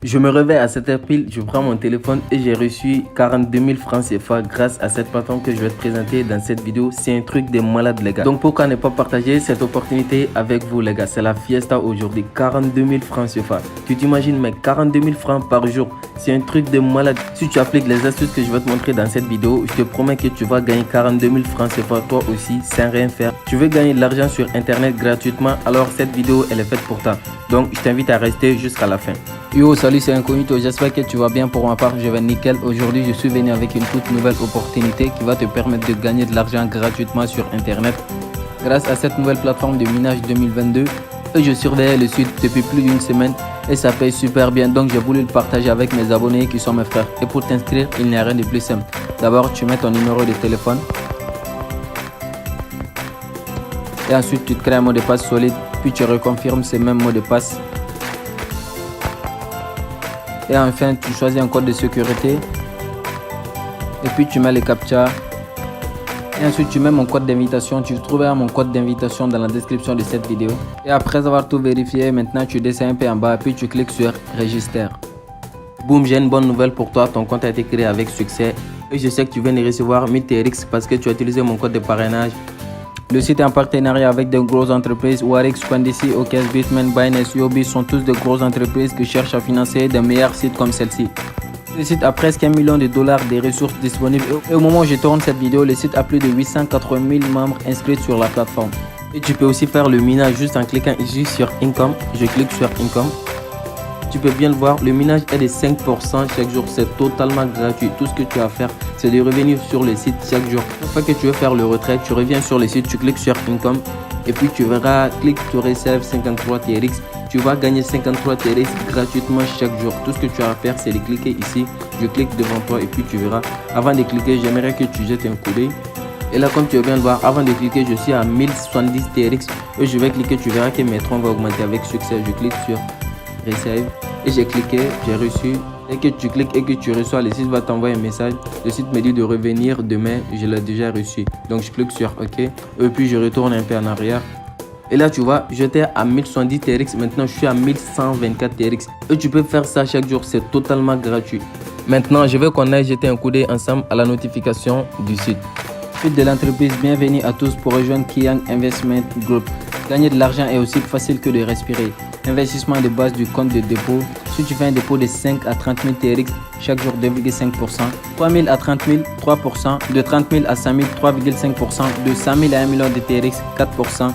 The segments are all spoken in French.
Je me réveille à cette heure pile, je prends mon téléphone et j'ai reçu 42 000 francs CFA grâce à cette plateforme que je vais te présenter dans cette vidéo. C'est un truc de malade les gars. Donc pourquoi ne pas partager cette opportunité avec vous les gars? C'est la fiesta aujourd'hui, 42 000 francs CFA. Tu t'imagines mec, 42 000 francs par jour, c'est un truc de malade. Si tu appliques les astuces que je vais te montrer dans cette vidéo, je te promets que tu vas gagner 42 000 francs CFA toi aussi sans rien faire. Tu veux gagner de l'argent sur internet gratuitement, alors cette vidéo elle est faite pour toi. Donc je t'invite à rester jusqu'à la fin. Yo, salut, c'est Incognito, j'espère que tu vas bien. Pour ma part, je vais nickel. Aujourd'hui, je suis venu avec une toute nouvelle opportunité qui va te permettre de gagner de l'argent gratuitement sur internet grâce à cette nouvelle plateforme de minage 2022. Et je surveillais le site depuis plus d'une semaine et ça paye super bien, donc j'ai voulu le partager avec mes abonnés qui sont mes frères. Et pour t'inscrire, il n'y a rien de plus simple. D'abord, tu mets ton numéro de téléphone et ensuite tu te crées un mot de passe solide, puis tu reconfirmes ce même mot de passe. Et enfin, tu choisis un code de sécurité. Et puis tu mets le captcha. Et ensuite, tu mets mon code d'invitation. Tu trouveras mon code d'invitation dans la description de cette vidéo. Et après avoir tout vérifié, maintenant tu descends un peu en bas. Puis tu cliques sur Register. Boum, j'ai une bonne nouvelle pour toi. Ton compte a été créé avec succès. Et je sais que tu viens de recevoir 1000 TRX parce que tu as utilisé mon code de parrainage. Le site est en partenariat avec de grosses entreprises. Warix, Coindecy, OKX, Bitmain, Binance, Huobi sont tous de grosses entreprises qui cherchent à financer de meilleurs sites comme celle-ci. Le site a presque $1 million de ressources disponibles. Et au moment où je tourne cette vidéo, le site a plus de 880 000 membres inscrits sur la plateforme. Et tu peux aussi faire le minage juste en cliquant ici sur Income. Je clique sur Income. Tu peux bien le voir, le minage est de 5% chaque jour, c'est totalement gratuit. Tout ce que tu as à faire, c'est de revenir sur le site chaque jour. Une fois que tu veux faire le retrait, tu reviens sur le site, tu cliques sur Income et puis tu verras, clique to receive 53 TRX. Tu vas gagner 53 TRX gratuitement chaque jour. Tout ce que tu as à faire, c'est de cliquer ici. Je clique devant toi et puis tu verras. Avant de cliquer, j'aimerais que tu jettes un coup d'œil. Et là, comme tu veux bien le voir, avant de cliquer, je suis à 1070 TRX. Et je vais cliquer, tu verras que mes troncs vont augmenter avec succès. Je clique sur Receive et j'ai cliqué, j'ai reçu. Et que tu cliques et que tu reçois, le site va t'envoyer un message. Le site me dit de revenir demain, je l'ai déjà reçu. Donc je clique sur OK et puis je retourne un peu en arrière. Et là tu vois, j'étais à 1070 TRX, maintenant je suis à 1124 TRX. Et tu peux faire ça chaque jour, c'est totalement gratuit. Maintenant je veux qu'on aille jeter un coup d'œil ensemble à la notification du site. Suite de l'entreprise, bienvenue à tous pour rejoindre Kiang Investment Group. Gagner de l'argent est aussi facile que de respirer. Investissement de base du compte de dépôt. Si tu fais un dépôt de 5 à 30 000 TRX, chaque jour 2,5%. 3 000 à 30 000, 3%. De 30 000 à 100 000, 3,5%. De 100 000 à 1 million de TRX, 4%.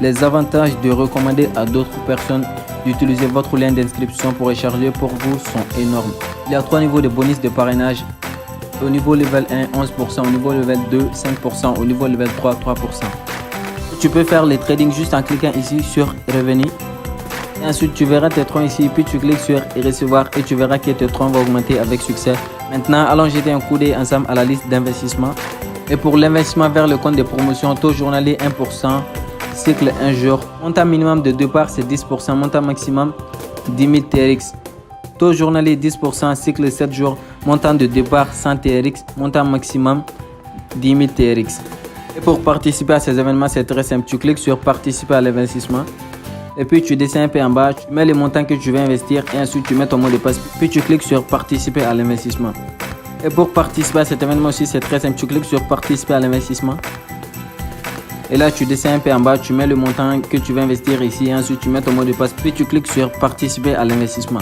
Les avantages de recommander à d'autres personnes d'utiliser votre lien d'inscription pour écharger pour vous sont énormes. Il y a 3 niveaux de bonus de parrainage. Au niveau level 1, 11%. Au niveau level 2, 5%. Au niveau level 3, 3%. Tu peux faire les trading juste en cliquant ici sur Revenir. Et ensuite, tu verras tes troncs ici, puis tu cliques sur Recevoir et tu verras que tes troncs vont augmenter avec succès. Maintenant, allons jeter un coup d'œil ensemble à la liste d'investissement. Et pour l'investissement vers le compte de promotion, taux journalier 1%, cycle 1 jour. Montant minimum de départ, c'est 10%, montant maximum 10 000 TRX. Taux journalier 10%, cycle 7 jours, montant de départ 100 TRX, montant maximum 10 000 TRX. Et pour participer à ces événements, c'est très simple. Tu cliques sur participer à l'investissement. Et puis tu descends un peu en bas, tu mets les montants que tu veux investir et ensuite tu mets ton mot de passe. Puis tu cliques sur participer à l'investissement. Et pour participer à cet événement aussi, c'est très simple. Tu cliques sur participer à l'investissement. Et là, tu descends un peu en bas, tu mets le montant que tu veux investir ici et ensuite tu mets ton mot de passe. Puis tu cliques sur participer à l'investissement.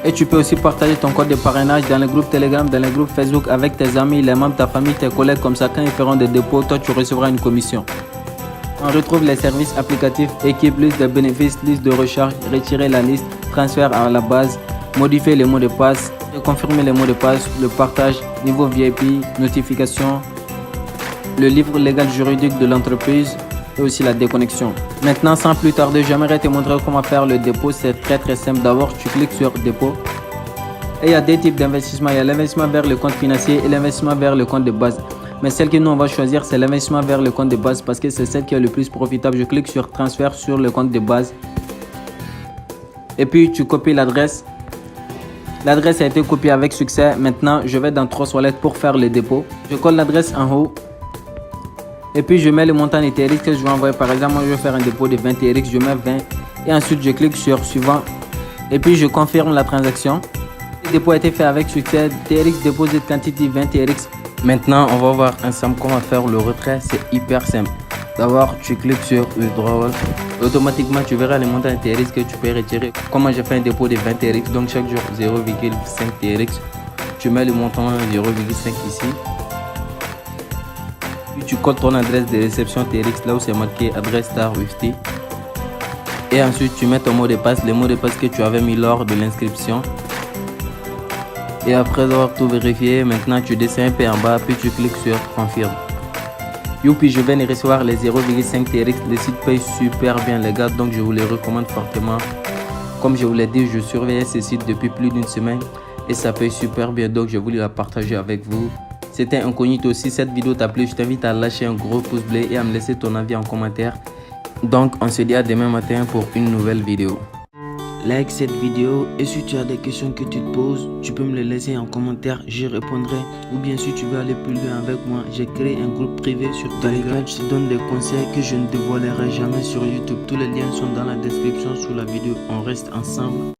Et tu peux aussi partager ton code de parrainage dans le groupe Telegram, dans le groupe Facebook avec tes amis, les membres de ta famille, tes collègues. Comme ça, quand ils feront des dépôts, toi tu recevras une commission. On retrouve les services applicatifs, équipe, liste de bénéfices, liste de recharge, retirer la liste, transfert à la base, modifier les mots de passe, confirmer les mots de passe, le partage, niveau VIP, notification, le livre légal juridique de l'entreprise et aussi la déconnexion. Maintenant, sans plus tarder, j'aimerais te montrer comment faire le dépôt. C'est très simple. D'abord, tu cliques sur dépôt. Et il y a deux types d'investissement. Il y a l'investissement vers le compte financier et l'investissement vers le compte de base. Mais celle que nous on va choisir, c'est l'investissement vers le compte de base parce que c'est celle qui est le plus profitable. Je clique sur transfert sur le compte de base. Et puis tu copies l'adresse. L'adresse a été copiée avec succès. Maintenant, je vais dans Trust Wallet pour faire le dépôt. Je colle l'adresse en haut. Et puis je mets le montant de TRX que je vais envoyer. Par exemple, moi je vais faire un dépôt de 20 TRX, je mets 20. Et ensuite je clique sur suivant. Et puis je confirme la transaction. Le dépôt a été fait avec succès. TRX deposit quantity 20 TRX. Maintenant, on va voir ensemble comment faire le retrait. C'est hyper simple. D'abord, tu cliques sur Withdrawal. Automatiquement, tu verras les montants de TRX que tu peux retirer. Comment j'ai fait un dépôt de 20 TRX, donc chaque jour 0,5 TRX. Tu mets le montant 0,5 ici. Puis tu codes ton adresse de réception TRX là où c'est marqué adresse *50. Et ensuite, tu mets ton mot de passe, le mot de passe que tu avais mis lors de l'inscription. Et après avoir tout vérifié, maintenant tu descends un peu en bas, puis tu cliques sur confirme. Youpi, je viens de recevoir les 0,5 TRX. Le site paye super bien les gars, donc je vous les recommande fortement. Comme je vous l'ai dit, je surveillais ce site depuis plus d'une semaine et ça paye super bien, donc je voulais la partager avec vous. C'était Incognito. Si cette vidéo t'a plu, je t'invite à lâcher un gros pouce bleu et à me laisser ton avis en commentaire. Donc on se dit à demain matin pour une nouvelle vidéo. Like cette vidéo et si tu as des questions que tu te poses, tu peux me les laisser en commentaire, j'y répondrai. Ou bien si tu veux aller plus loin avec moi, j'ai créé un groupe privé sur Telegram. Je te donne des conseils que je ne dévoilerai jamais sur YouTube. Tous les liens sont dans la description sous la vidéo. On reste ensemble.